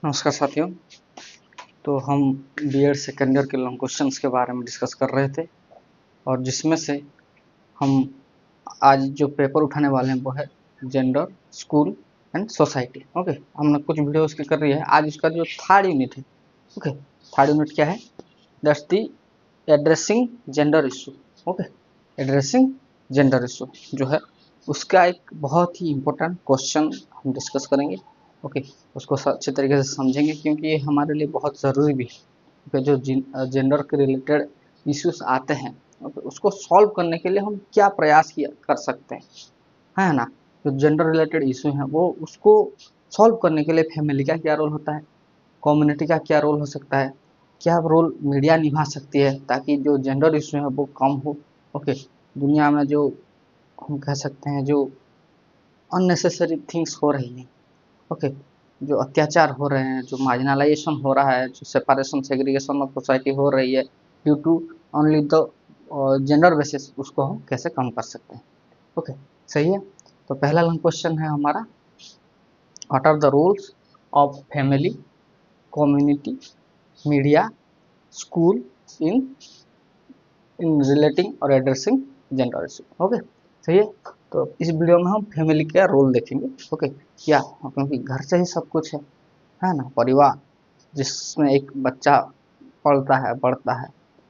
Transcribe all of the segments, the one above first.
नमस्कार साथियों। तो हम बीएड सेकेंड ईयर के लॉन्ग क्वेश्चंस के बारे में डिस्कस कर रहे थे और जिसमें से हम आज जो पेपर उठाने वाले हैं वो है gender, school and society. Okay, हमने कुछ वीडियो उसकी कर रही है। आज इसका जो थर्ड यूनिट है, ओके, थर्ड यूनिट क्या है? That's the addressing gender issue. Okay, addressing gender issue जो है उसका एक बहुत ही इम्पोर्टेंट क्वेश्चन हम डिस्कस करेंगे। ओके, उसको अच्छे तरीके से समझेंगे क्योंकि ये हमारे लिए बहुत ज़रूरी भी है कि जो जेंडर के रिलेटेड इश्यूज आते हैं, ओके, उसको सॉल्व करने के लिए हम क्या प्रयास किया कर सकते हैं, है ना। जो जेंडर रिलेटेड इशू हैं वो उसको सॉल्व करने के लिए फैमिली का क्या रोल होता है, कम्युनिटी का क्या रोल हो सकता है, क्या रोल मीडिया निभा सकती है ताकि जो जेंडर इशू है वो कम हो। ओके, दुनिया में जो हम कह सकते हैं जो अननेसेसरी थिंग्स हो रही हैं, ओके, जो अत्याचार हो रहे हैं, जो मार्जिनलाइजेशन हो रहा है, जो सेपरेशन सेग्रीगेशन ऑफ सोसाइटी हो रही है due to only the gender basis, उसको हम कैसे कम कर सकते हैं। ओके, सही है। तो पहला क्वेश्चन है हमारा, what are the roles of family, community, media, school in in relating और एड्रेसिंग जेंडर इशू। ओके, सही है। तो इस वीडियो में हम फैमिली का रोल देखेंगे। ओके, क्या, क्योंकि घर से ही सब कुछ है ना। परिवार जिसमें एक बच्चा पलता है, बढ़ता है,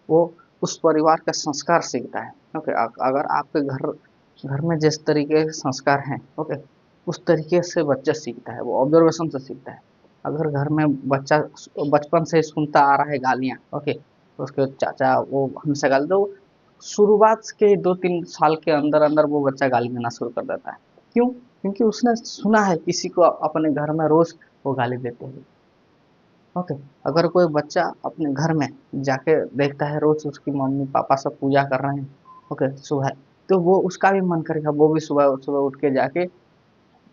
वो उस परिवार का संस्कार सीखता है। ओके, अगर आपके घर घर में जिस तरीके के संस्कार हैं, ओके, उस तरीके से बच्चा सीखता है, वो ऑब्जर्वेशन से सीखता है। अगर घर में बच्चा बचपन से ही सुनता आ रहा है गालियाँ, ओके, तो उसके चाचा वो हमेशा गाली दो, शुरुआत के 2-3 साल के अंदर अंदर वो बच्चा गाली देना शुरू कर देता है। क्यों? क्योंकि उसने सुना है किसी को अपने घर में रोज वो गाली देते हुए। ओके, अगर कोई बच्चा अपने घर में जाके देखता है रोज उसकी मम्मी पापा सब पूजा कर रहे हैं, ओके, सुबह, तो वो उसका भी मन करेगा, वो भी सुबह सुबह उठ के जाके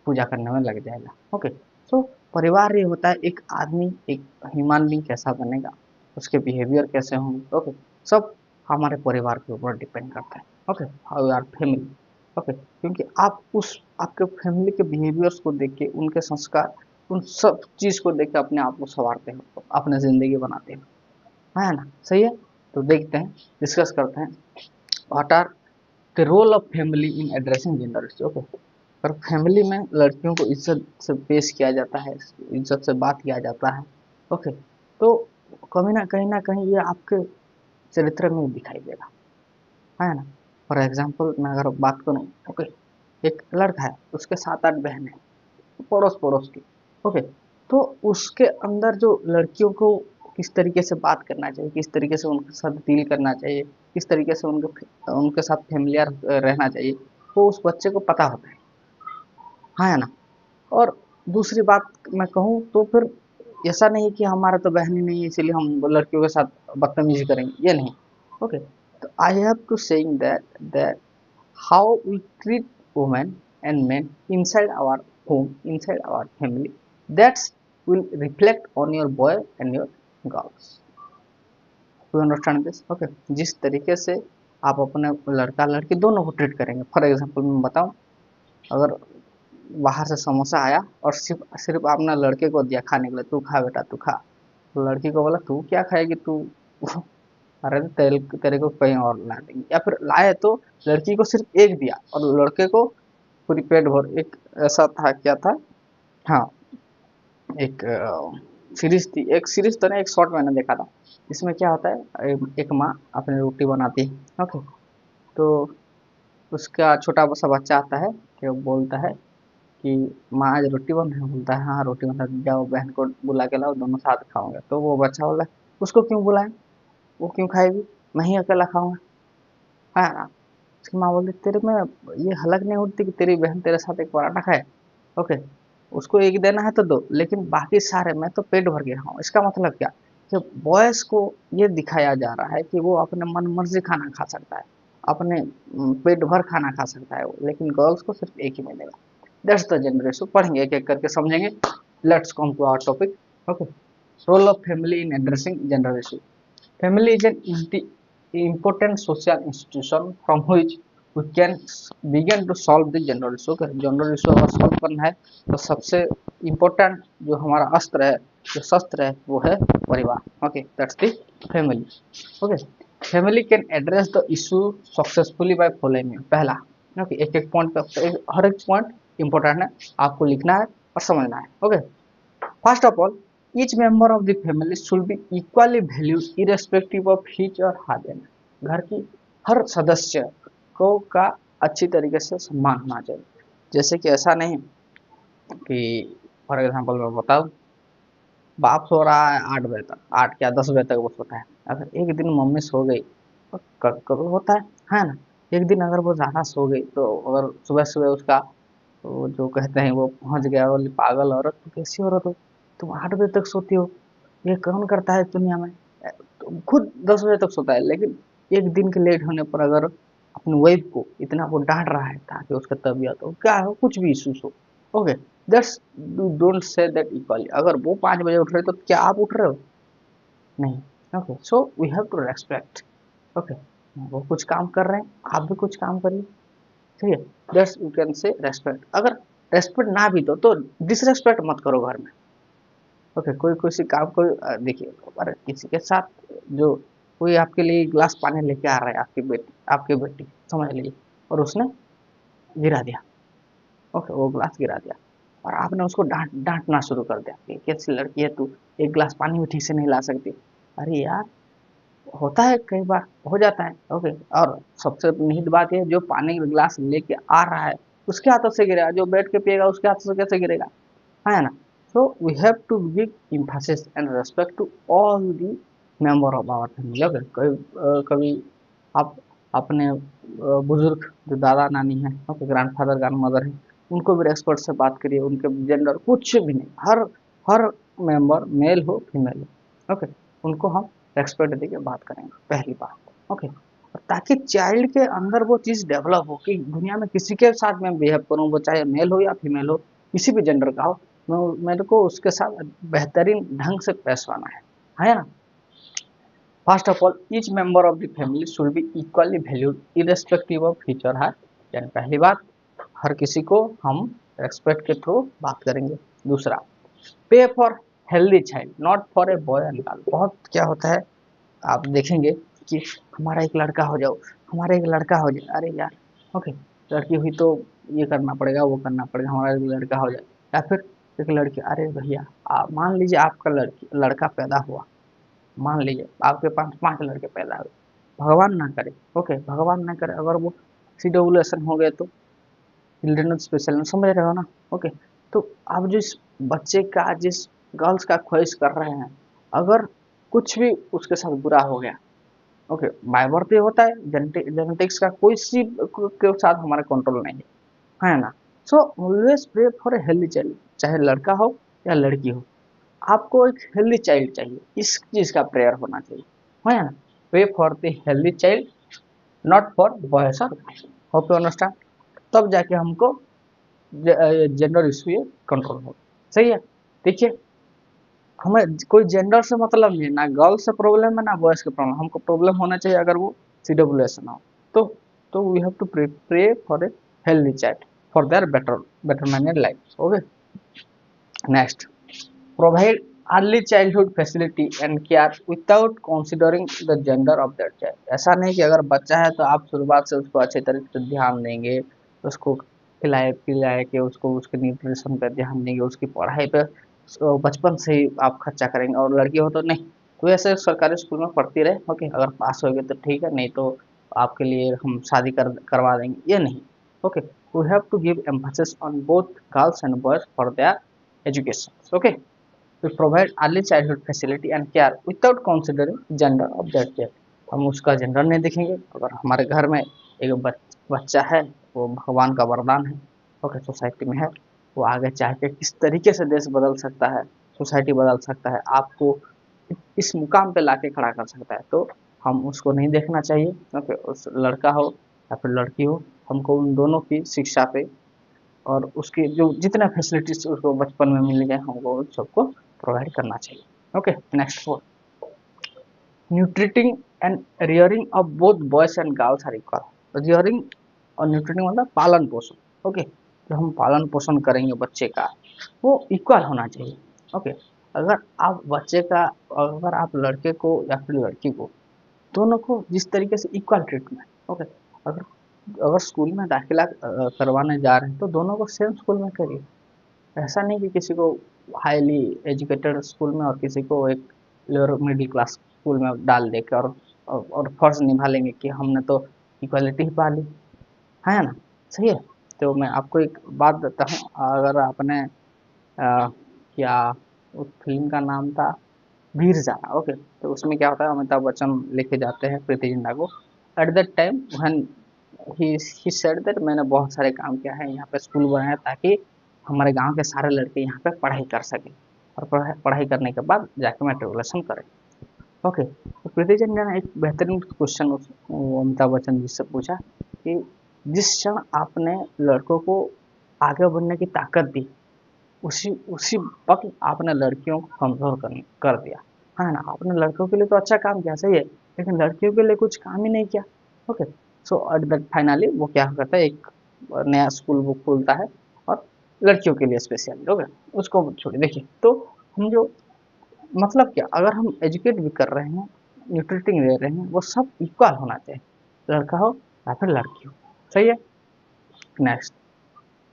पूजा करने में लग जाएगा। ओके, तो परिवार ये होता है, एक आदमी, एक ह्यूमन बीइंग कैसा बनेगा, उसके बिहेवियर कैसे होंगे, ओके, सब हमारे परिवार के ऊपर डिपेंड करता है। Okay, how are family. Okay, क्योंकि आप उस आपके फैमिली के बिहेवियर्स को देख के, उनके संस्कार, उन सब चीज को देख के अपने आप को संवारते हो, अपने जिंदगी बनाते हो, है ना। सही है। तो देखते हैं, डिस्कस करते हैं, what are the role of family in addressing gender issue. Okay, पर फैमिली में लड़कियों को इज्जत से पेश किया जाता है, इज्जत से बात किया जाता है। ओके, तो कभी ना कहीं ये आपके चरित्र में दिखाई देगा, है ना। फॉर एग्जाम्पल मैं अगर बात करूँ, ओके, एक लड़का है, उसके 7-8 बहन है, पड़ोस पड़ोस की। ओके, तो उसके अंदर जो लड़कियों को किस तरीके से बात करना चाहिए, किस तरीके से उनके साथ डील करना चाहिए, किस तरीके से उनके उनके साथ फेमिलियर रहना चाहिए, तो उस बच्चे को पता होता है ना। और दूसरी बात मैं कहूँ तो फिर ऐसा नहीं कि हमारा तो बहन ही नहीं है इसलिए हम लड़कियों के साथ बदतमीजी करेंगे, ये नहीं। ओके, तो I have to saying that how we treat women and men inside our home, inside our family, that will reflect on your boy and your girls. You understand this? Okay, जिस तरीके से आप अपने लड़का लड़की दोनों को ट्रीट करेंगे। फॉर एग्जांपल मैं बताऊं, अगर बाहर से समोसा आया और सिर्फ सिर्फ आपने लड़के को दिया खाने के लिए, तू खा बेटा तू खा, तो लड़की को बोला तू क्या खाएगी तू अरे तेरे तेरे को कहीं और ला देंगे, या फिर लाए तो लड़की को सिर्फ एक दिया और लड़के को पूरी पेट भर। एक ऐसा था, क्या था, हाँ, एक सीरीज थी, एक सीरीज तो नहीं, एक शॉर्ट मैंने देखा था। इसमें क्या होता है, एक माँ अपनी रोटी बनाती है, ओके, तो उसका छोटा सा बच्चा आता है कि वो बोलता है कि माँ आज रोटी बन है, बोलता है हाँ रोटी बन है, जाओ बहन को बुला के लाओ, दोनों साथ खाओगे। तो वो बच्चा बोला उसको क्यों बुलाए, वो क्यों खाएगी, मैं ही अकेला खाऊंगा, है ना। उसकी माँ बोलती तेरे में ये हलक नहीं उठती कि तेरी बहन तेरे साथ एक पराठा खाए। ओके, उसको एक देना है तो दो, लेकिन बाकी सारे मैं तो पेट भर के खाऊं। इसका मतलब क्या, कि बॉयज को ये दिखाया जा रहा है कि वो अपने मन मर्जी खाना खा सकता है, अपने पेट भर खाना खा सकता है वो, लेकिन गर्ल्स को सिर्फ एक ही मिलेगा। That's the gender issue. पढ़ेंगे एक एक करके समझेंगे। Let's come to our topic. Okay, role of family in addressing gender issue. Family is an important social institution from which we can begin to solve the gender issue। अगर gender issue अगर solve करना है तो सबसे important जो हमारा अस्त्र है जो शस्त्र है वो है परिवार। Okay, that's the family. Okay, family can address the issue successfully by following. पहला, ओके, एक एक पॉइंट पे हर एक पॉइंट इंपॉर्टेंट है, आपको लिखना है और समझना है। Okay, first of all, each member of the family should be equally valued irrespective of his और हर। घर की हर सदस्य को का अच्छी तरीके से सम्मान होना चाहिए। जैसे कि ऐसा नहीं कि फॉर एग्जांपल मैं बताऊं, बाप सो रहा है 8 बजे तक, 8 क्या 10 बजे तक वो सोता है। अगर एक दिन मम्मी सो गई तो कभी होता है ना, एक दिन अगर वो ज़्यादा सो गई तो अगर सुबह सुबह उसका वो जो कहते हैं वो पहुंच गया, बोली पागल औरत, तू कैसी औरत हो, तुम 8 बजे तक सोती हो, ये कौन करता है दुनिया में। तो खुद 10 बजे तक सोता है, लेकिन एक दिन के लेट होने पर अगर अपनी वाइफ को इतना वो डांट रहा है ताकि उसका तबीयत हो क्या हो कुछ भी इशूज हो। Okay, that's, you don't say that equally. अगर वो 5 बजे उठ रहे तो क्या आप उठ रहे हो? नहीं। Okay, so we have to respect. Okay, वो कुछ काम कर रहे हैं, आप भी कुछ काम करिए। ठीक है, that's you can say respect. अगर रेस्पेक्ट ना भी दो तो डिसरेस्पेक्ट मत करो घर में। ओके, कोई किसी काम को देखिए, अरे किसी के साथ जो कोई आपके लिए गिलास पानी लेके आ रहा है, आपकी बेटी समझ लीजिए, और उसने गिरा दिया। ओके, वो गिलास गिरा दिया और आपने उसको डांटना शुरू कर दिया कि कैसी लड़की है तू, एक गिलास पानी भी ठीक से नहीं ला सकती। अरे यार, होता है, कई बार हो जाता है। ओके, और सबसे निहित बात ये, जो पानी का गिलास लेके आ रहा है उसके हाथों से गिरेगा, जो बैठ के पिएगा उसके हाथों से कैसे गिरेगा, है ना। So we have to give emphasis and respect to all the member of our family. Okay, कभी आप अपने बुजुर्ग जो दादा नानी है, ओके, ग्रैंडफादर ग्रैंडमदर है, उनको भी रेस्पेक्ट से बात करिए। उनके जेंडर कुछ भी नहीं, हर हर मेंबर मेल हो फीमेल हो, ओके, उनको हम रेस्पेक्ट देके बात करेंगे, पहली बात। ओके, ताकि चाइल्ड के अंदर वो चीज़ डेवलप हो कि दुनिया में किसी के साथ मैं बिहेव करूँ, वो चाहे मेल हो या फीमेल हो, किसी भी जेंडर का हो, मेरे को उसके साथ बेहतरीन ढंग से पेश आना है ना। First of all, each member of the family should be equally valued irrespective of his और हर। यानी पहली बात, हर किसी को हम रेस्पेक्ट के थ्रू बात करेंगे। दूसरा, पे for healthy child not for a boy and girl. बहुत क्या होता है, आप देखेंगे कि हमारा एक लड़का हो जाओ, हमारा एक लड़का हो जाए, अरे यार, ओके, लड़की हुई तो ये करना पड़ेगा वो करना पड़ेगा, हमारा एक लड़का हो जाए। या फिर एक लड़की, अरे भैया, आप मान लीजिए आपका लड़का पैदा हुआ, मान लीजिए आपके पास 5 लड़के पैदा हुए, भगवान ना करे, ओके, भगवान ना करे, अगर वो सीडब्ल्यूएसन हो गए तो चिल्ड्रन स्पेशल में, समझ रहे हो ना। ओके, तो आप जिस बच्चे का, जिस गर्ल्स का ख्वाहिश कर रहे हैं, अगर कुछ भी उसके साथ बुरा हो गया, ओके, बाय बर्थ ये होता है, जेनेटिक्स का कोई सी के साथ हमारा कंट्रोल नहीं है ना। So always pray for a healthy child, चाहे लड़का हो या लड़की हो, आपको एक हेल्दी चाइल्ड चाहिए, इस चीज का प्रेयर होना चाहिए, है ना। Pray for the healthy child not for boys और गर्ल्स। Hope you understand. तब जाके हमको जेंडर इशू ये कंट्रोल हो। सही है, देखिए, हमें कोई जेंडर से मतलब नहीं है, ना गर्ल्स से प्रॉब्लम है ना बॉयज के प्रॉब्लम, हमको प्रॉब्लम होना चाहिए अगर वो सीडब्ल्यूएस ना हो तो। We have to pray for a healthy child for their betterment in life. Okay, next, provide early childhood facility and care without considering the gender of that child. ऐसा नहीं कि अगर बच्चा है तो आप शुरुआत से उसको अच्छे तरीके से ध्यान देंगे, उसको खिलाए पिलाए के उसको उसके न्यूट्रिशन पर ध्यान देंगे, उसकी पढ़ाई पे बचपन से ही आप खर्चा करेंगे। और लड़की हो तो नहीं, तो ऐसे सरकारी स्कूल में पढ़ती रहे, ओके, अगर पास हो गए तो ठीक है, नहीं तो आपके लिए हम शादी करवा देंगे, ये नहीं। Okay, we have to give emphasis on both girls and boys for their education. Okay, we provide early childhood facility and care without considering gender of that child। हम उसका जेंडर नहीं देखेंगे। अगर हमारे घर में एक बच्चा है, वो भगवान का वरदान है, ओके, सोसाइटी में है, वो आगे चाह के किस तरीके से देश बदल सकता है, सोसाइटी बदल सकता है, आपको इस मुकाम पे लाके खड़ा कर सकता है, तो हम उसको नहीं देखना चाहिए। ओके, उस लड़का हो या फिर लड़की हो, हमको उन दोनों की शिक्षा पे और उसकी जो जितना फैसिलिटीज उसको बचपन में मिल गए हमको उन सबको प्रोवाइड करना चाहिए। Okay, next, four, nurturing and rearing of both boys and girls are equal. Rearing और न्यूट्रिटिंग मतलब पालन पोषण। ओके, जो हम पालन पोषण करेंगे बच्चे का वो इक्वल होना चाहिए। ओके, अगर आप बच्चे का, अगर आप लड़के को या फिर लड़की को, दोनों को जिस तरीके से इक्वल ट्रीटमेंट, ओके, अगर अगर स्कूल में दाखिला करवाने जा रहे हैं तो दोनों को सेम स्कूल में करिए। ऐसा नहीं कि किसी को हाईली एजुकेटेड स्कूल में और किसी को एक लोअर मिडिल क्लास स्कूल में डाल दे के और फर्ज निभा लेंगे कि हमने तो इक्वालिटी ही पा ली, है ना? सही है। तो मैं आपको एक बात देता हूँ, अगर आपने क्या, उस फिल्म का नाम था वीर ज़ारा, ओके, तो उसमें क्या होता है, अमिताभ बच्चन लेके जाते हैं प्रीति जिंटा को। Eight that time when he said that मैंने बहुत सारे काम किया है, यहाँ पे स्कूल बनाया ताकि हमारे गांव के सारे लड़के यहाँ पे पढ़ाई कर सकें, और पढ़ाई करने के बाद जाके मेट्रिकुलेशन करें। ओके, तो प्रीति जिंटा ने एक बेहतरीन क्वेश्चन अमिताभ बच्चन जी से पूछा कि जिस क्षण आपने लड़कों को आगे बढ़ने की ताकत दी, उसी उसी वक्त आपने लड़कियों को कमजोर कर दिया, है ना? आपने लड़कों के लिए तो अच्छा काम किया, सही है, लेकिन लड़कियों के लिए कुछ काम ही नहीं किया। Okay, so at that finally वो क्या करता है, एक नया स्कूल वो खोलता है, और लड़कियों के लिए स्पेशली, ओके, उसको छोड़िए। देखिए, तो हम जो, मतलब क्या, अगर हम एजुकेट भी कर रहे हैं, न्यूट्रिटिंग दे रहे हैं, वो सब इक्वल होना चाहिए, लड़का हो या फिर लड़की हो, सही है। Next,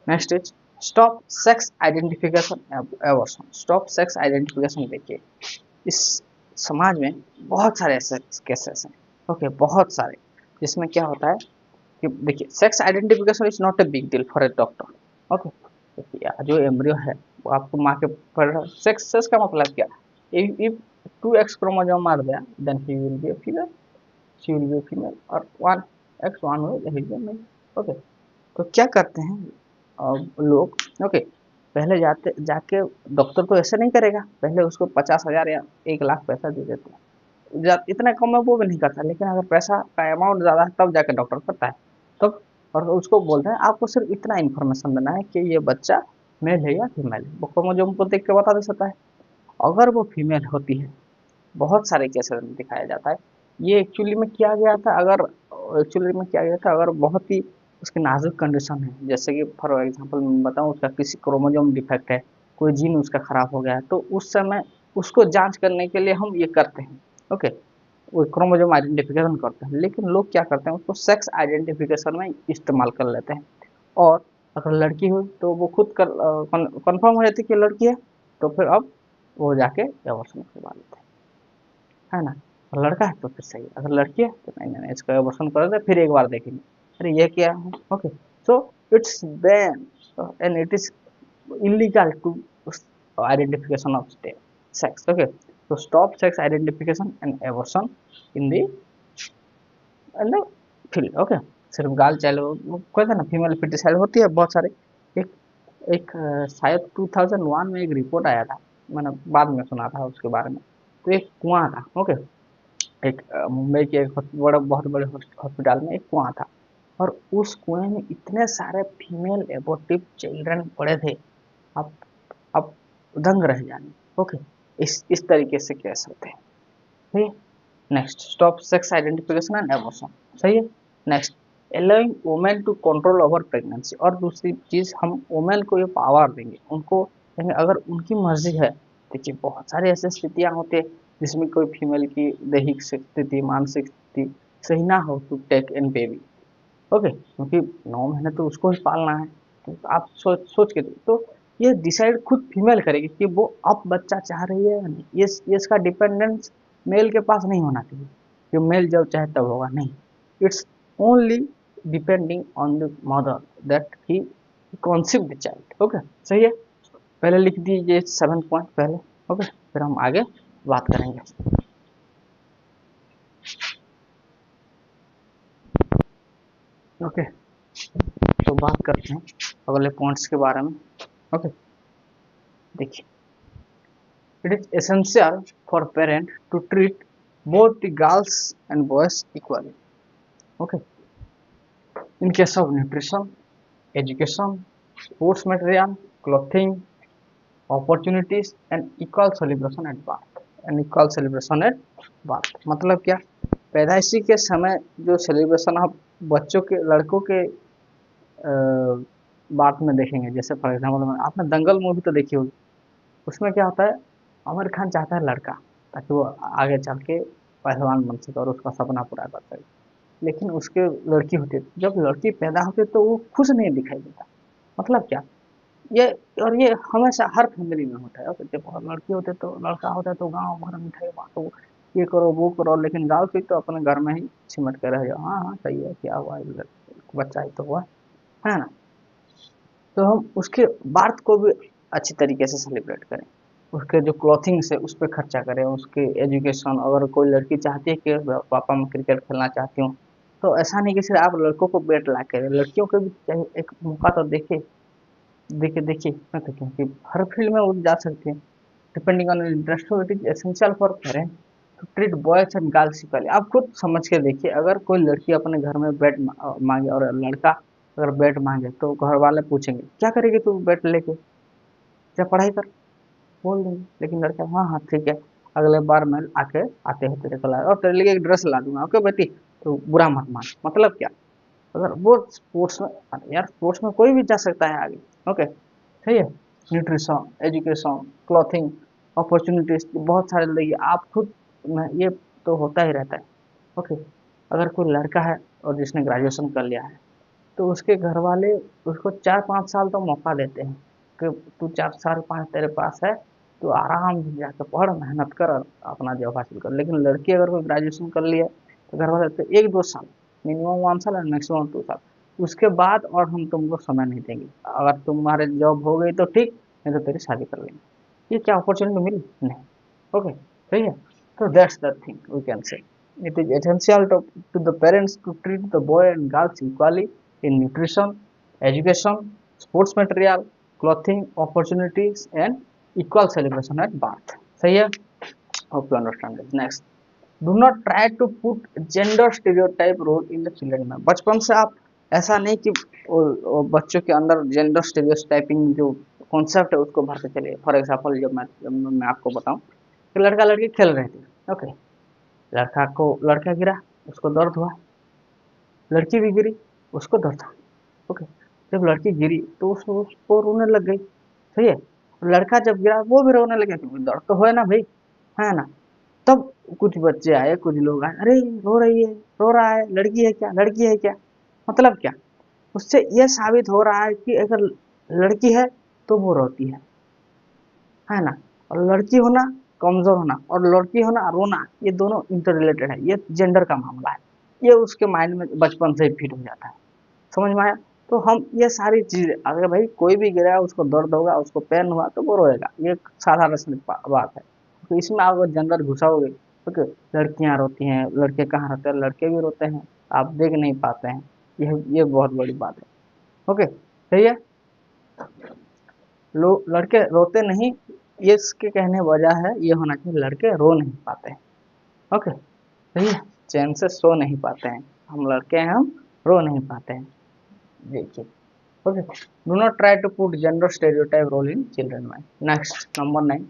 next is stop sex identification aversion. Stop sex identification. देखिए, इस समाज में बहुत सारे ऐसे केसेस हैं, ओके, बहुत सारे, जिसमें क्या होता है कि देखिए, sex identification is not a big deal for a doctor, okay. देखिए, जो एम्ब्रियो है वो आपको माँ के पर, सेक्स, सेक्स का मतलब क्या, if 2x chromosome are there then he will be a female, she will be a female, और 1x 1 हो, he will be a male, okay. तो क्या करते हैं लोग, ओके, पहले जाते जाके डॉक्टर तो ऐसे नहीं करेगा, पहले उसको 50,000 या 1 लाख पैसा दे देते हैं, इतना कम में वो भी नहीं करता, लेकिन अगर पैसा का अमाउंट ज़्यादा है तब जाके डॉक्टर करता है, तब, और उसको बोलते हैं आपको सिर्फ इतना इन्फॉर्मेशन देना है कि ये बच्चा मेल है या फीमेल है, वो क्रोमोसोम को देख के बता दे सकता है। अगर वो फीमेल होती है, बहुत सारे केसेस में दिखाया जाता है, ये एक्चुअली में किया गया था, अगर एक्चुअली में किया गया था, अगर बहुत ही उसकी नाजुक कंडीशन है, जैसे कि फॉर एग्जांपल मैं बताऊं, उसका किसी क्रोमोसोम डिफेक्ट है, कोई जीन उसका खराब हो गया है, तो उस समय उसको जांच करने के लिए हम ये करते हैं, ओके, वो क्रोमोसोम आइडेंटिफिकेशन करते हैं। लेकिन लोग क्या करते हैं, उसको सेक्स आइडेंटिफिकेशन में इस्तेमाल कर लेते हैं, और अगर लड़की हुई तो वो खुद कंफर्म हो जाती है कि लड़की है, तो फिर अब वो जाके एबॉर्शन करवा लेते हैं, है ना? और लड़का है तो फिर सही है, अगर लड़की है तो नहीं नहीं नहीं, इसका एबॉर्शन कर दे, फिर एक बार देखेंगे, अरे ये क्या है, okay. So it's ban and it is illegal to identification of sex, okay, so stop sex identification and abortion in the field, okay। सिर्फ गाल चाहे वो कहते हैं ना, फीमेल फिटिसाइड होती है बहुत सारे। एक एक शायद 2001 में एक रिपोर्ट आया था, मैंने बाद में सुना था उसके बारे में। तो एक कुआं था, ओके, एक मुंबई के एक बहुत बड़े हॉस्पिटल में एक कुआं था, और उस कुएं में इतने सारे फीमेल एबॉर्टिव चिल्ड्रन पड़े थे, आप आप दंग रह जाएंगे, ओके। इस तरीके से केस होते हैं, सही है। Next, stop sex identification and abortion, सही है। Next, allowing women to control over pregnancy. और दूसरी चीज, हम वुमेन को ये पावर देंगे, उनको देंगे, अगर उनकी मर्जी है। देखिए, बहुत सारी ऐसी स्थितियां होती है जिसमें कोई फीमेल की दैहिक स्थिति, मानसिक स्थिति सही ना हो to take an baby, okay, क्योंकि 9 महीने तो उसको ही पालना है, तो आप सोच के तो ये डिसाइड खुद फीमेल करेगी कि वो अब बच्चा चाह रही है या नहीं, ये इसका डिपेंडेंस मेल के पास नहीं होना चाहिए कि मेल जब चाहे तब होगा, नहीं, it's only depending on the mother that he conceive the child, okay, सही है। पहले लिख दीजिए 7 पॉइंट पहले, ओके, फिर हम आगे बात करेंगे, ओके। तो बात करते हैं अगले पॉइंट्स के बारे में, ओके। देखिए, it is essential for parent to treat both the girls and boys equally. Okay. In case of nutrition, education, sports material, clothing, opportunities, and equal celebration at birth. And equal celebration at birth. मतलब क्या? पैदाइशी के समय जो celebration आप बच्चों के, लड़कों के बात में देखेंगे, जैसे फॉर एग्जाम्पल आपने दंगल मूवी तो देखी होगी, उसमें क्या होता है, आमिर खान चाहता है लड़का, ताकि वो आगे चल के पहलवान बन सके और उसका सपना पूरा कर सके। लेकिन उसके लड़की होती है, जब लड़की पैदा होती है तो वो खुश नहीं दिखाई देता। मतलब क्या, ये और ये हमेशा हर फैमिली में होता है। और जब लड़की होते तो लड़का होता है तो गांव भर मिठाई बांटो, ये करो वो करो, लेकिन गाँव की तो अपने घर में ही सिमट के रह जाओ, हाँ हाँ सही है, क्या हुआ, बच्चा ही तो हुआ है ना। तो हम उसके बर्थ को भी अच्छी तरीके से सेलिब्रेट करें, उसके जो क्लॉथिंग्स है उस पर खर्चा करें, उसके एजुकेशन, अगर कोई लड़की चाहती है कि पापा मैं क्रिकेट खेलना चाहती हूँ, तो ऐसा नहीं कि सिर्फ आप लड़कों को बैट ला के, लड़कियों को भी चाहिए एक मौका तो देखे, देखिए देखिए मैं तो, क्योंकि हर फील्ड में वो जा सकते हैं, depending on interest, so it is essential for parent to treat boys and girls equally. आप खुद समझ के देखिए, अगर कोई लड़की अपने घर में बैट मांगे और लड़का अगर बैट मांगे, तो घर वाले पूछेंगे क्या करेगी तू बैट लेके, क्या पढ़ाई कर, बोल देंगे। लेकिन लड़का हाँ हाँ ठीक है, अगले बार मैं आके आते हैं तेरे को ला और तेरे लिए एक ड्रेस ला दूंगा, ओके बेटी, तो बुरा मत मान। मतलब क्या, अगर वो स्पोर्ट्स में, अरे यार स्पोर्ट्स में कोई भी जा सकता है आगे, ओके सही है। न्यूट्रिशन, एजुकेशन, क्लॉथिंग, अपॉर्चुनिटीज बहुत सारे लगी, आप खुद ये तो होता ही रहता है। ओके, अगर कोई लड़का है और जिसने ग्रेजुएशन कर लिया है, तो उसके घर वाले उसको 4-5 साल तो मौका देते हैं कि तू 4 साल 5 तेरे पास है, तो आराम से जाके पढ़, मेहनत कर और अपना जॉब हासिल कर। लेकिन लड़की अगर कोई ग्रेजुएशन कर लिया तो घर वाले तो 1-2 साल, मिनिमम 1 साल और मैक्सिमम 2 साल, उसके बाद और हम तुमको समय नहीं देंगे। अगर तुम्हारे जॉब हो गई तो ठीक, नहीं तो तेरी शादी कर लेंगे। ये क्या अपॉर्चुनिटी मिली? नहीं। ओके सही है। So that's the thing we can say. It is essential to the parents to treat the boy and girls equally in nutrition, education, sports material, clothing, opportunities, and equal celebration at birth. सही है? Hope you understand it. Next, do not try to put gender stereotype role in the children में। बचपन से आप ऐसा नहीं कि बच्चों के अंदर जेंडर स्टेरियोटाइपिंग जो कॉन्सेप्ट है उसको भरते चलिए। फॉर एग्जाम्पल जब मैं आपको बताऊं कि लड़का लड़की खेल रहे थे, ओके, लड़का को लड़का गिरा, उसको दर्द हुआ, लड़की भी गिरी, उसको दर्द हुआ, ओके। जब लड़की गिरी तो उसको रोने लग गई, सही है। लड़का जब गिरा वो भी रोने लगे, क्योंकि दर्द तो है ना भाई, है ना। तब कुछ बच्चे आए, कुछ लोग आए, अरे रो रही है, रो रहा है, लड़की है क्या, लड़की है क्या। मतलब क्या, उससे यह साबित हो रहा है कि अगर लड़की है तो वो रोती है ना। और लड़की होना, कमजोर होना, और लड़की होना रोना, ये दोनों इंटर रिलेटेड है, ये जेंडर का मामला है। ये उसके माइंड में बचपन से ही फिट हो जाता है। समझ में आया? तो हम ये सारी चीजें, अगर भाई कोई भी गिरा उसको दर्द होगा, उसको पेन हुआ तो वो रोएगा, ये साधारण सी बात है। तो इसमें आप अगर जेंडर घुसाओगे, ओके, लड़कियां रोती हैं, लड़के कहाँ रोते हैं, लड़के भी रोते हैं, आप देख नहीं पाते हैं, ये बहुत बड़ी बात है। ओके सही है। लड़के रोते नहीं, ये इसके कहने वजह है, ये होना चाहिए लड़के रो नहीं पाते हैं। ओके सही है, चैन से सो नहीं पाते हैं, हम लड़के हैं, हम रो नहीं पाते हैं। देखिए, okay, do not try to put gender stereotype role in children mind. Next, number 9,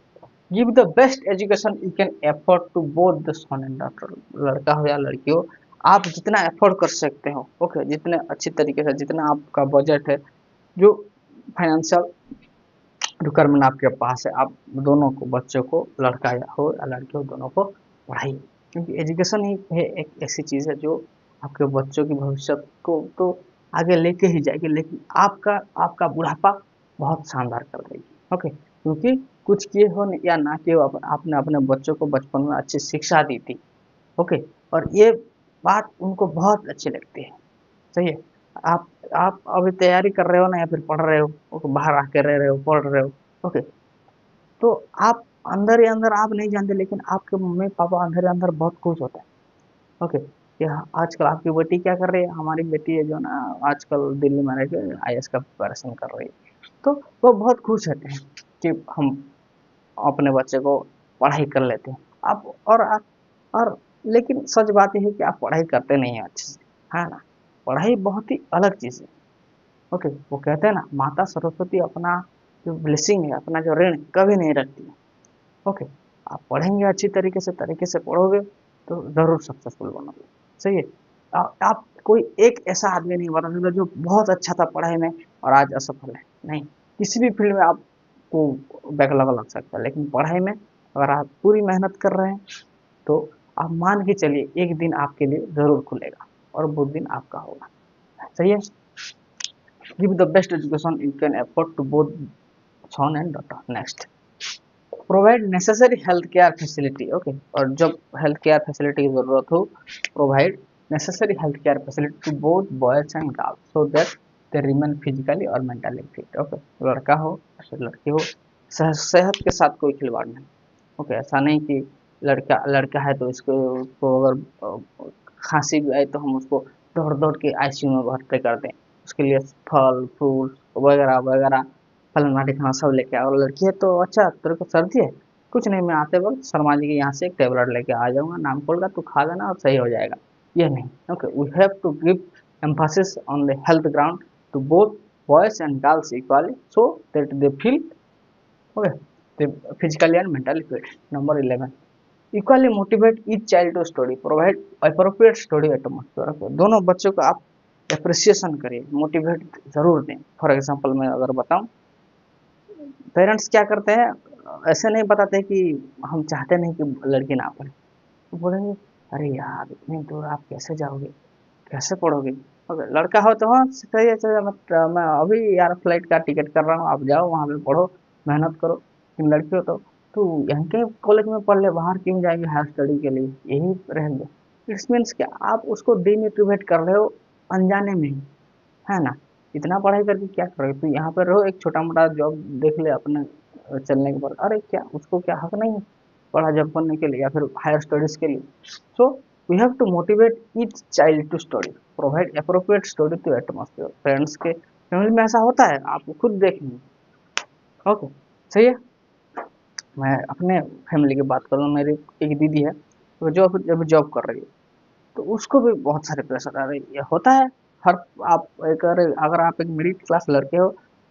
give the best education you can afford to both the son and daughter. लड़का हो या लड़की हो, आप जितना एफोर्ड कर सकते हो, ओके, जितने अच्छी तरीके से, जितना आपका बजट है, जो फाइनेंशियल रिक्वायरमेंट आपके पास है, आप दोनों को, बच्चों को, लड़का हो या लड़की हो, दोनों को पढ़ाइए। क्योंकि एजुकेशन ही है एक ऐसी चीज़ है जो आपके बच्चों की भविष्य को तो आगे लेके ही जाएगी, लेकिन आपका आपका बुढ़ापा बहुत शानदार कर देगी। ओके, क्योंकि कुछ किए हो या ना किए हो, आपने अपने बच्चों को बचपन में अच्छी शिक्षा दी थी। ओके, और ये बात उनको बहुत अच्छी लगती है। सही है। आप आप अभी तैयारी कर रहे हो ना, या फिर पढ़ रहे हो, बाहर आके रह रहे हो, पढ़ रहे हो, ओके, तो आप अंदर ही अंदर आप नहीं जानते, लेकिन आपके मम्मी पापा अंदर ही अंदर बहुत खुश होते हैं। ओके, कि हाँ, आजकल आपकी बेटी क्या कर रही है, हमारी बेटी है जो ना आजकल दिल्ली में रह के IAS का प्रिपरेशन कर रही है, तो वो बहुत खुश होते हैं कि हम अपने बच्चे को पढ़ाई कर लेते हैं। आप और लेकिन सच बात यह है कि आप पढ़ाई करते नहीं हैं अच्छे से, है ना। पढ़ाई बहुत ही अलग चीज़ है। ओके, वो कहते हैं ना, माता सरस्वती अपना जो ब्लेसिंग है, अपना जो ऋण कभी नहीं रखती है। ओके, आप पढ़ेंगे अच्छी तरीके से पढ़ोगे तो ज़रूर सक्सेसफुल बनोगे। सही है। आप कोई एक ऐसा आदमी नहीं बना सकते जो बहुत अच्छा था पढ़ाई में और आज असफल है, नहीं। किसी भी फील्ड में आपको बैकलॉग लग सकता है, लेकिन पढ़ाई में अगर आप पूरी मेहनत कर रहे हैं तो आप मान के चलिए एक दिन आपके लिए जरूर खुलेगा और वो दिन आपका होगा। सही है। Give the best education you can afford to both son and daughter. Next, provide necessary health care facility. Okay, और जब हेल्थ केयर फैसिलिटी की जरूरत हो, provide necessary health care facility to both boys and girls so that they remain physically और mentally fit. Okay, लड़का हो या लड़की हो, सेहत के साथ कोई खिलवाड़ नहीं। ओके, ऐसा नहीं कि लड़का लड़का है तो उसको अगर खांसी भी आए तो हम उसको दौड़ दौड़ के आईसीयू में भर्ती कर दें। उसके लिए फल फूल वगैरह वगैरह फलाना ढिकाना सब लेके आओ। और लड़की है तो अच्छा तेरे को सर्दी है, कुछ नहीं, मैं आते वक्त शर्मा जी के यहाँ से एक टेबलेट लेके आ जाऊंगा, नाम खोल का तू खा लेना और सही हो जाएगा। ये नहीं। Okay, we have to give emphasis on the health ground to both boys and girls equally so that they feel okay they physically and mentally fit. Number 11, equally motivate each child to study, provide appropriate study atmosphere. दोनों बच्चों को आप appreciation करिए, motivate जरूर दें। For example मैं अगर बताऊं, पेरेंट्स क्या करते हैं, ऐसे नहीं बताते कि हम चाहते नहीं कि लड़की ना पढ़े, तो बोलेंगे अरे यार इतनी दूर आप कैसे जाओगे, कैसे पढ़ोगे। अगर लड़का हो तो हाँ सही है, चलो मैं अभी यार फ्लाइट का टिकट कर रहा हूँ, आप जाओ वहाँ पे पढ़ो, मेहनत करो। लेकिन लड़की हो तो तू यहाँ के कॉलेज में पढ़ ले, बाहर क्यों जाएंगे हायर स्टडी के लिए, यही रहेंगे। इट्स मीन्स क्या, आप उसको डिमोटिवेट कर रहे हो अनजाने में ही, है ना। इतना पढ़ाई करके क्या करोगे, तू यहाँ पर रहो, एक छोटा मोटा जॉब देख ले अपने चलने के बाद। अरे क्या उसको क्या हक नहीं है बड़ा जॉब करने के लिए या फिर हायर स्टडीज के लिए। So we have to motivate each child to study, provide appropriate study to atmosphere. Friends के फैमिली में ऐसा होता है, आप खुद देख लीजिए। ओके, सही है। मैं अपने फैमिली की बात करूँ, मेरी एक दीदी है तो जो जब जॉब कर रही है तो उसको भी बहुत सारे प्रेशर आ रही है, होता है। हर आप एक अगर आप एक मिडिल क्लास लड़के हो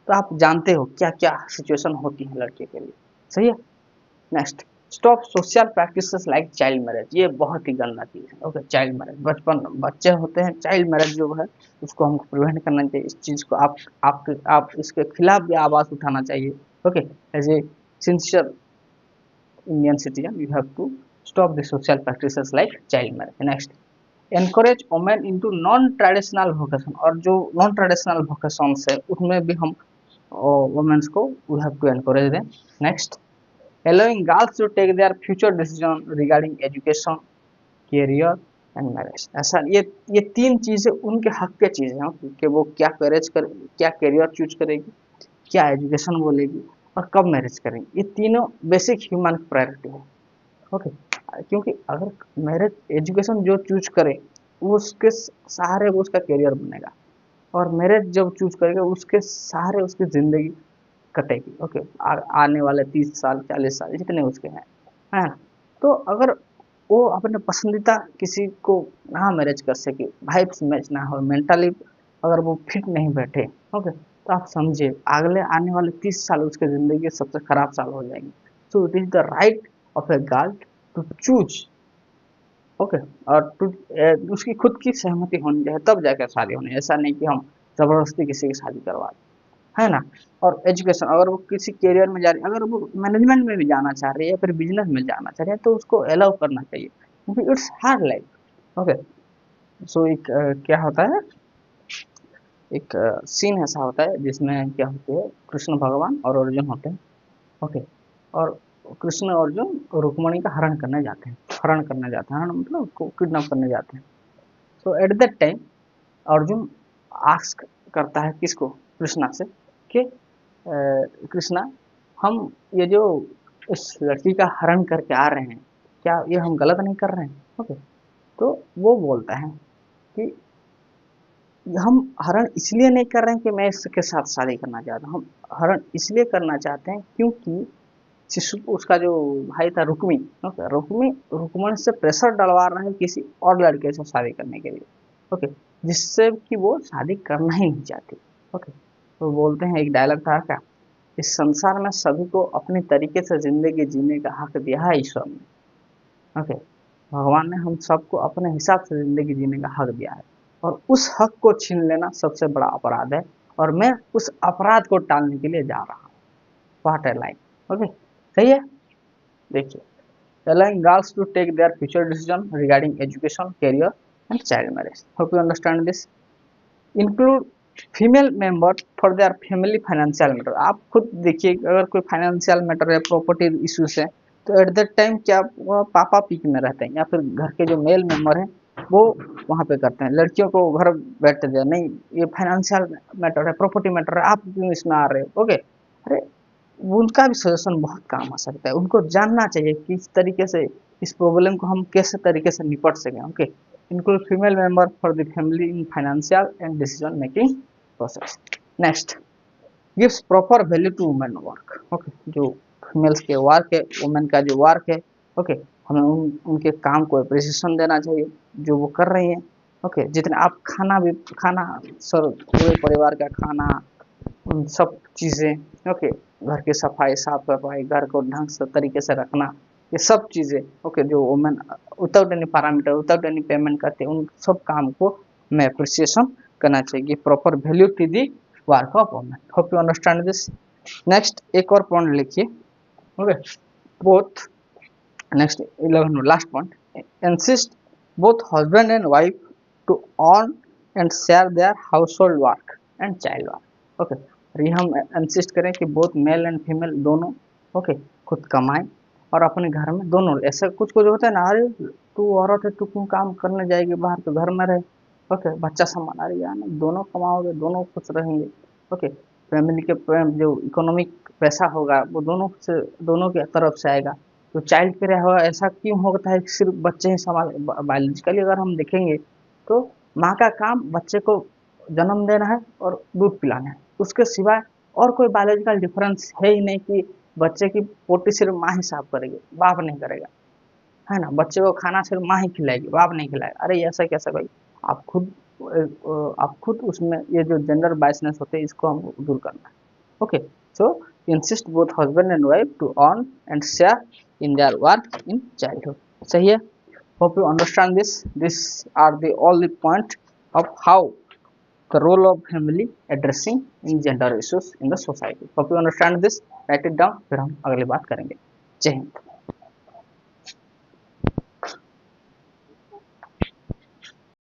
तो आप जानते हो क्या क्या सिचुएशन होती है लड़के के लिए। सही है। Next, stop social practices like child marriage. ये बहुत ही गंदा चीज है। ओके, चाइल्ड मैरिज, बचपन बच्चे होते हैं, चाइल्ड मैरिज जो है उसको हमको प्रिवेंट करना चाहिए। इस चीज को आप इसके खिलाफ भी आवाज उठाना चाहिए। Okay, as a sincere Indian citizen you have to stop the social practices like child marriage. Next, encourage women into non traditional vocation. और जो नॉन ट्रेडिशनल वोकेशन है उसमें भी हम वुमेन्स को we have to encourage them. Next, allowing girls to take their future decision regarding education, career and marriage। ऐसा ये तीन चीजें उनके हक के चीजें हैं कि वो क्या क्या करियर चूज करेगी, क्या एजुकेशन बोलेगी और कब मैरिज करेंगे। ये तीनों बेसिक ह्यूमन प्रायोरिटी है। ओके, क्योंकि अगर मैरिज एजुकेशन जो चूज करे वो उसके सहारे वो उसका करियर बनेगा, और मैरिज जब चूज करेगा उसके सहारे उसकी जिंदगी कटेगी। ओके, आने वाले 30 साल 40 साल जितने उसके हैं, है ना। तो अगर वो अपने पसंदीदा किसी को ना मैरिज कर सके, वाइब्स मैच ना हो, मेंटली अगर वो फिट नहीं बैठे, ओके, तो आप समझे अगले आने वाले 30 साल उसके जिंदगी के सबसे खराब साल हो जाएंगे। So it is the right of a girl to choose. Okay, और उसकी खुद की सहमति होनी चाहिए तब जाकर शादी होनी, ऐसा नहीं कि हम जबरदस्ती किसी की शादी करवा दें, है ना। और एजुकेशन, अगर वो किसी करियर में जा रही है, अगर वो मैनेजमेंट में भी जाना चाह रही है या फिर बिजनेस में जाना चाह रही है तो उसको अलाउ करना चाहिए, क्योंकि इट्स हार्ड लाइफ। ओके, सो एक क्या होता है, एक सीन ऐसा होता है जिसमें क्या होती है, कृष्ण भगवान और अर्जुन होते हैं। ओके, और कृष्ण और अर्जुन रुक्मणी का हरण करने जाते हैं, हरण मतलब उसको किडनैप करने जाते हैं। So at that time Arjun ask करता है किसको, कृष्णा से, कि कृष्णा हम ये जो इस लड़की का हरण करके आ रहे हैं क्या ये हम गलत नहीं कर रहे हैं। ओके, तो वो बोलता है कि हम हरण इसलिए नहीं कर रहे हैं कि मैं इसके साथ शादी करना चाहता हूँ, हम हरण इसलिए करना चाहते हैं क्योंकि शिशु उसका जो भाई था रुक्मी, ओके, रुक्मणी से प्रेशर डलवा रहा है किसी और लड़के से शादी करने के लिए। ओके, जिससे कि वो शादी करना ही नहीं चाहती। ओके, तो बोलते हैं, एक डायलॉग था क्या, इस संसार में सभी को अपने तरीके से जिंदगी जीने का हक दिया है ईश्वर ने। ओके, भगवान ने हम सबको अपने हिसाब से जिंदगी जीने का हक दिया है, और उस हक को छीन लेना सबसे बड़ा अपराध है, और मैं उस अपराध को टालने के लिए जा रहा हूँ। What A line. ओके, सही है। देखिए, allowing girls to take their future decision regarding education, career and child marriage. Hope you understand this. Include female member for their family financial matter. आप खुद देखिए, अगर कोई फाइनेंशियल मैटर या property issues है तो एट दैट टाइम क्या वो पापा पीक में रहते हैं या फिर घर के जो मेल मेंबर हैं वो वहाँ पे करते हैं। लड़कियों को घर बैठते दिया नहीं, ये फाइनेंशियल मैटर है, प्रॉपर्टी मैटर है, आप क्यों इसमें आ रहे हो? ओके, अरे उनका भी सजेशन बहुत काम आ सकता है। उनको जानना चाहिए किस तरीके से इस प्रॉब्लम को हम कैसे तरीके से निपट सकें। Okay, include female member for the family in financial and decision making process. Next, gives proper value to women work. Okay, जो फीमेल्स के वर्क है, वुमेन का जो वर्क है, ओके, हमें उनके काम को अप्रिसिएशन देना चाहिए जो वो कर रही हैं। ओके, जितने आप खाना सर पूरे परिवार का खाना, उन सब चीज़ें, ओके, घर की सफाई, साफ सफाई, घर को ढंग से तरीके से रखना, ये सब चीज़ें, ओके, जो women without any parameter without any payment करते हैं, उन सब काम को हमें अप्रिसिएशन करना चाहिए। Proper value to the work of women. Hope you understand this. Next एक और पॉइंट लिखिए। Okay, both next 11 last point, insist both husband and wife to earn and share their household work and child work. Okay, ये हम insist करें कि both male and female दोनों, okay, खुद कमाएं और अपने घर में दोनों, ऐसे कुछ कुछ होता है ना, अरे तू औरत है, तू क्यों काम करने जाएगी बाहर, तो घर में रहे, ओके, बच्चा संभाल, अरे यार दोनों कमाओगे, दोनों खुश रहेंगे। ओके, फैमिली के जो इकोनॉमिक पैसा होगा वो दोनों की तरफ से आएगा। तो चाइल्ड केयर होगा, ऐसा क्यों होता है कि सिर्फ बच्चे ही संभाल? बायोलॉजिकली अगर हम देखेंगे तो माँ का काम बच्चे को जन्म देना है और दूध पिलाना है, उसके सिवाय और कोई बायोलॉजिकल डिफरेंस है ही नहीं कि बच्चे की पोटी सिर्फ माँ ही साफ करेगी, बाप नहीं करेगा, है ना। बच्चे को खाना सिर्फ माँ ही खिलाएगी, बाप नहीं खिलाएगा। अरे ऐसा कैसा भाई? आप खुद आप खुद उसमें ये जो जेंडर बायसनेस होते हैं इसको हमको दूर करना है। Okay, so insist both husband and wife to earn and share in their work in childhood. सही है? Hope you understand this. This are the all the point of how the role of family addressing in gender issues in the society. Hope you understand this. Write it down, फिर हम अगली बात करेंगे। जय हिंद।